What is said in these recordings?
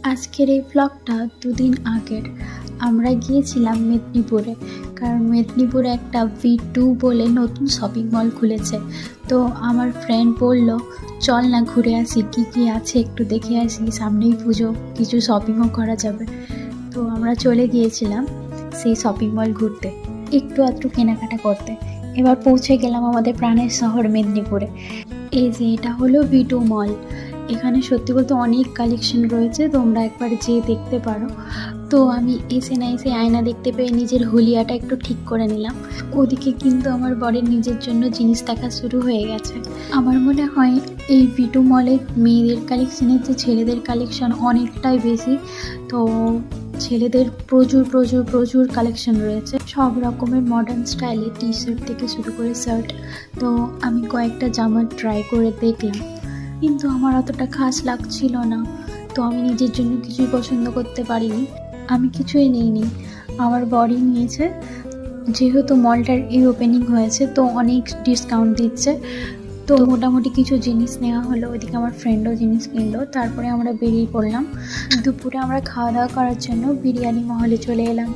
আজকের এই ব্লগটা দুদিন আগের। আমরা গিয়েছিলাম মেদিনীপুরে, কারণ মেদিনীপুরে একটা V2 বলে নতুন শপিং মল খুলেছে। তো আমার ফ্রেন্ড বলল, চল না ঘুরে আসি, কী কী আছে একটু দেখে আসি, সামনেই পুজো, কিছু শপিংও করা যাবে। তো আমরা চলে গিয়েছিলাম সেই শপিং মল ঘুরতে, একটু আধটু কেনাকাটা করতে। এবার পৌঁছে গেলাম আমাদের প্রাণের শহর মেদিনীপুরে। এই যে এটা হলো V2 মল। এখানে সত্যি বলতে অনেক কালেকশন রয়েছে, তোমরা একবার যেয়ে দেখতে পারো। তো আমি এসে না এসে আয়না দেখতে পেয়ে নিজের হুলিয়াটা একটু ঠিক করে নিলাম। ওদিকে কিন্তু আমার বরের নিজের জন্য জিনিস দেখা শুরু হয়ে গেছে। আমার মনে হয় এই V2 মলে মেয়েদের কালেকশনের চেয়ে ছেলেদের কালেকশন অনেকটাই বেশি। তো ছেলেদের প্রচুর প্রচুর প্রচুর কালেকশন রয়েছে, সব রকমের মডার্ন স্টাইলে টি শার্ট থেকে শুরু করে শার্ট। তো আমি কয়েকটা জামা ট্রাই করে দেখলাম, কিন্তু আমার অতটা খাস লাগছিল না। তো আমি নিজের জন্য কিছুই পছন্দ করতে পারিনি, আমি কিছুই নিইনি, আমার বরই নিয়েছে। যেহেতু মলটার এই ওপেনিং হয়েছে তো অনেক ডিসকাউন্ট দিচ্ছে, তো মোটামুটি কিছু জিনিস নেওয়া হলো। ওইদিকে আমার ফ্রেন্ডও জিনিস কিনলো। তারপরে আমরা বেরিয়ে পড়লাম। দুপুরে আমরা খাওয়া দাওয়া করার জন্য বিরিয়ানি মহলে চলে এলাম।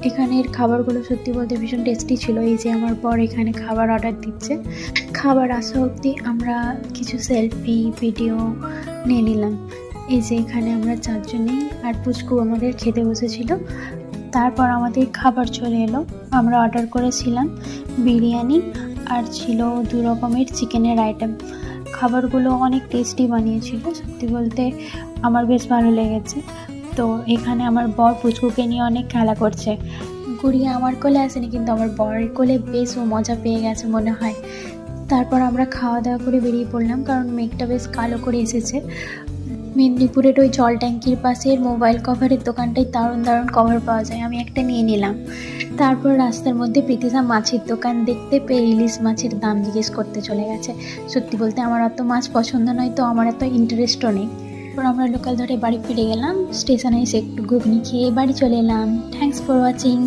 এখানের খাবারগুলো সত্যি বলতে ভীষণ টেস্টি ছিল। এই যে আমার বর এখানে খাবার অর্ডার দিচ্ছে। খাবার আসা অবধি আমরা কিছু সেলফি ভিডিও নিয়ে নিলাম। এই যে এখানে আমরা চারজনেই, আর পুচকু আমাদের খেতে বসেছিল। তারপর আমাদের খাবার চলে এলো। আমরা অর্ডার করেছিলাম বিরিয়ানি, আর ছিল 2 রকমের চিকেনের আইটেম। খাবারগুলো অনেক টেস্টি বানিয়েছিল, সত্যি বলতে আমার বেশ ভালো লেগেছে। তো এখানে আমার বর পুচকুকে নিয়ে অনেক খেলা করছে। গুড়িয়া আমার কোলে আসেনি, কিন্তু আমার বরের কোলে বেশ ও মজা পেয়ে গেছে মনে হয়। তারপর আমরা খাওয়া দাওয়া করে বেরিয়ে পড়লাম, কারণ মেঘটা বেশ কালো করে এসেছে। মেদিনীপুরের ওই জল ট্যাঙ্কির পাশের মোবাইল কভারের দোকানটায় দারুণ দারুণ কভার পাওয়া যায়, আমি একটা নিয়ে নিলাম। তারপর রাস্তার মধ্যে প্রীতিশা মাছের দোকান দেখতে পেয়ে ইলিশ মাছের দাম জিজ্ঞেস করতে চলে গেছে। সত্যি বলতে আমার অত মাছ পছন্দ নয়, তো আমার এত ইন্টারেস্টও নেই। তারপর আমরা লোকাল ধরে বাড়ি ফিরে গেলাম। স্টেশনে এসে একটু ঘুগনি খেয়ে বাড়ি চলে এলাম। Thanks for watching.